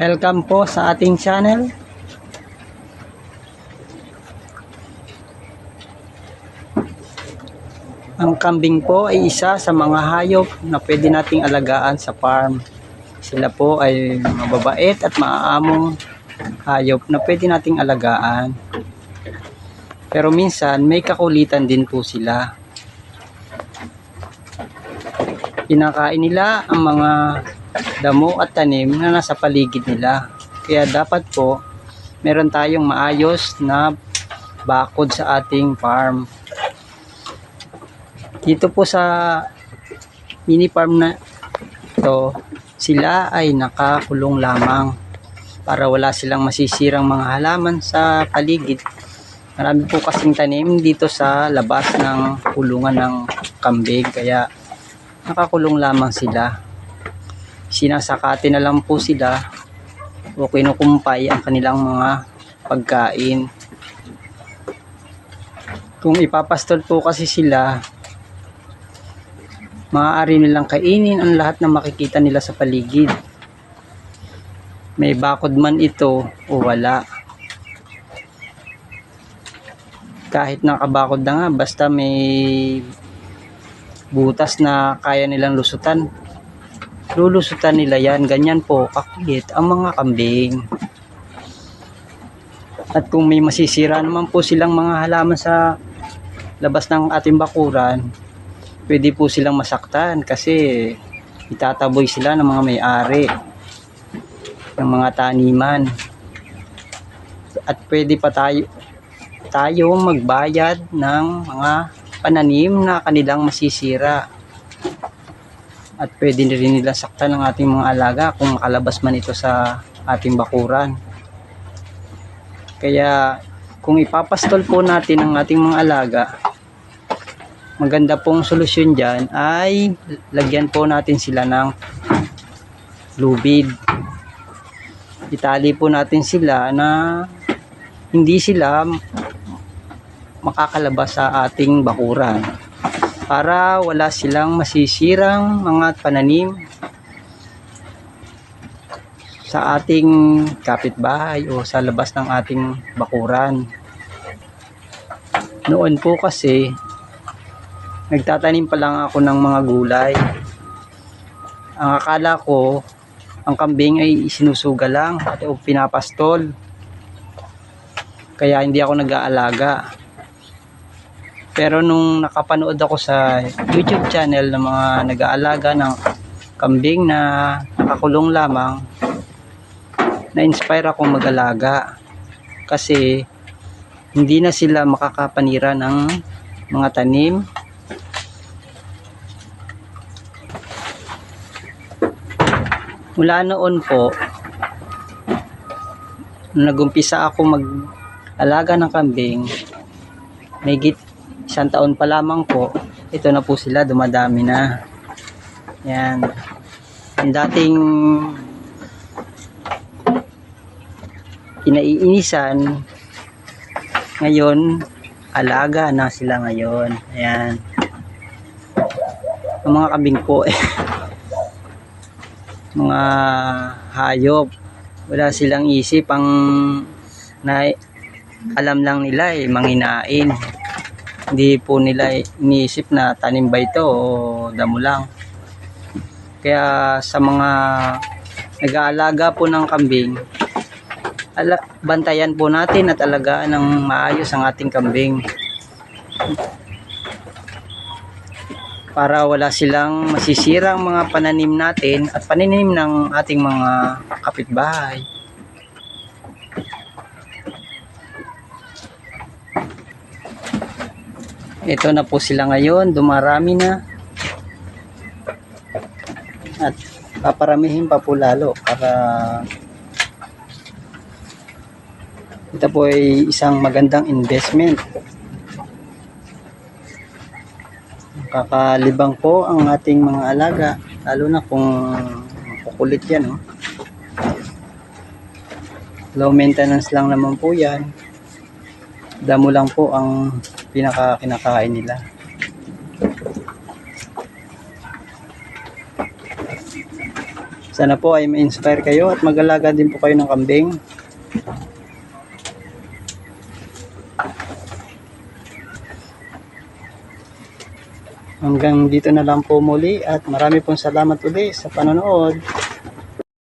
Welcome po sa ating channel. Ang kambing po ay isa sa mga hayop na pwede nating alagaan sa farm. Sila po ay mababait at maaamong hayop na pwede nating alagaan. Pero minsan may kakulitan din po sila. Kinakain nila ang mga damo at tanim na nasa paligid nila. Kaya dapat po meron tayong maayos na bakod sa ating farm. Dito po sa mini farm na ito, sila ay nakakulong lamang para wala silang masisirang mga halaman sa paligid. Marami po kasing tanim dito sa labas ng kulungan ng kambing, kaya nakakulong lamang sila. Sinasakati na lang po sila o kinukumpay ang kanilang mga pagkain. Kung ipapastol po kasi sila, maaari nilang kainin ang lahat na makikita nila sa paligid. May bakod man ito o wala. Kahit nakabakod na nga, basta may butas na kaya nilang lusutan, lulusutan nila yan. Ganyan po kakulit ang mga kambing. At kung may masisira naman po silang mga halaman sa labas ng ating bakuran, pwede po silang masaktan kasi itataboy sila ng mga may-ari ng mga taniman. At pwede pa tayong magbayad ng mga pananim na kanilang masisira. At pwede rin nila saktan ng ating mga alaga kung makalabas man ito sa ating bakuran. Kaya kung ipapastol po natin ang ating mga alaga, maganda pong solusyon dyan ay lagyan po natin sila ng lubid. Itali po natin sila na hindi sila makakalabas sa ating bakuran, para wala silang masisirang mga pananim sa ating kapitbahay o sa labas ng ating bakuran. Noon po kasi nagtatanim pa lang ako ng mga gulay. Ang akala ko ang kambing ay sinusuga lang o pinapastol, kaya hindi ako nag-aalaga. Pero nung nakapanood ako sa YouTube channel ng mga nag-aalaga ng kambing na nakakulong lamang, na-inspire akong mag-alaga kasi hindi na sila makakapanira ng mga tanim. Mula noon po, nung nag-umpisa ako mag-alaga ng kambing, may 1 taon pa lamang po, ito na po sila, dumadami na. Yan. Ang dating kinaiinisan, ngayon, alaga na sila ngayon. Ayan. Ang mga kambing po, mga hayop, wala silang isip. Ang na alam lang nila manginain. Hindi po nila iniisip na tanim ba ito o damo lang. Kaya sa mga nag-aalaga po ng kambing, bantayan po natin at alagaan ng maayos ang ating kambing para wala silang masisirang mga pananim natin at pananim ng ating mga kapitbahay. Ito na po sila ngayon, dumarami na. At paparamihin pa po lalo para ito po ay isang magandang investment. Kakalibang po ang ating mga alaga, lalo na kung kukulit yan. Low maintenance lang naman po yan. Damo lang po ang kinakain nila. Sa Sana po ay ma-inspire kayo at mag-alaga din po kayo ng kambing. Hanggang dito na lang po muli at marami pong salamat ulit sa panonood.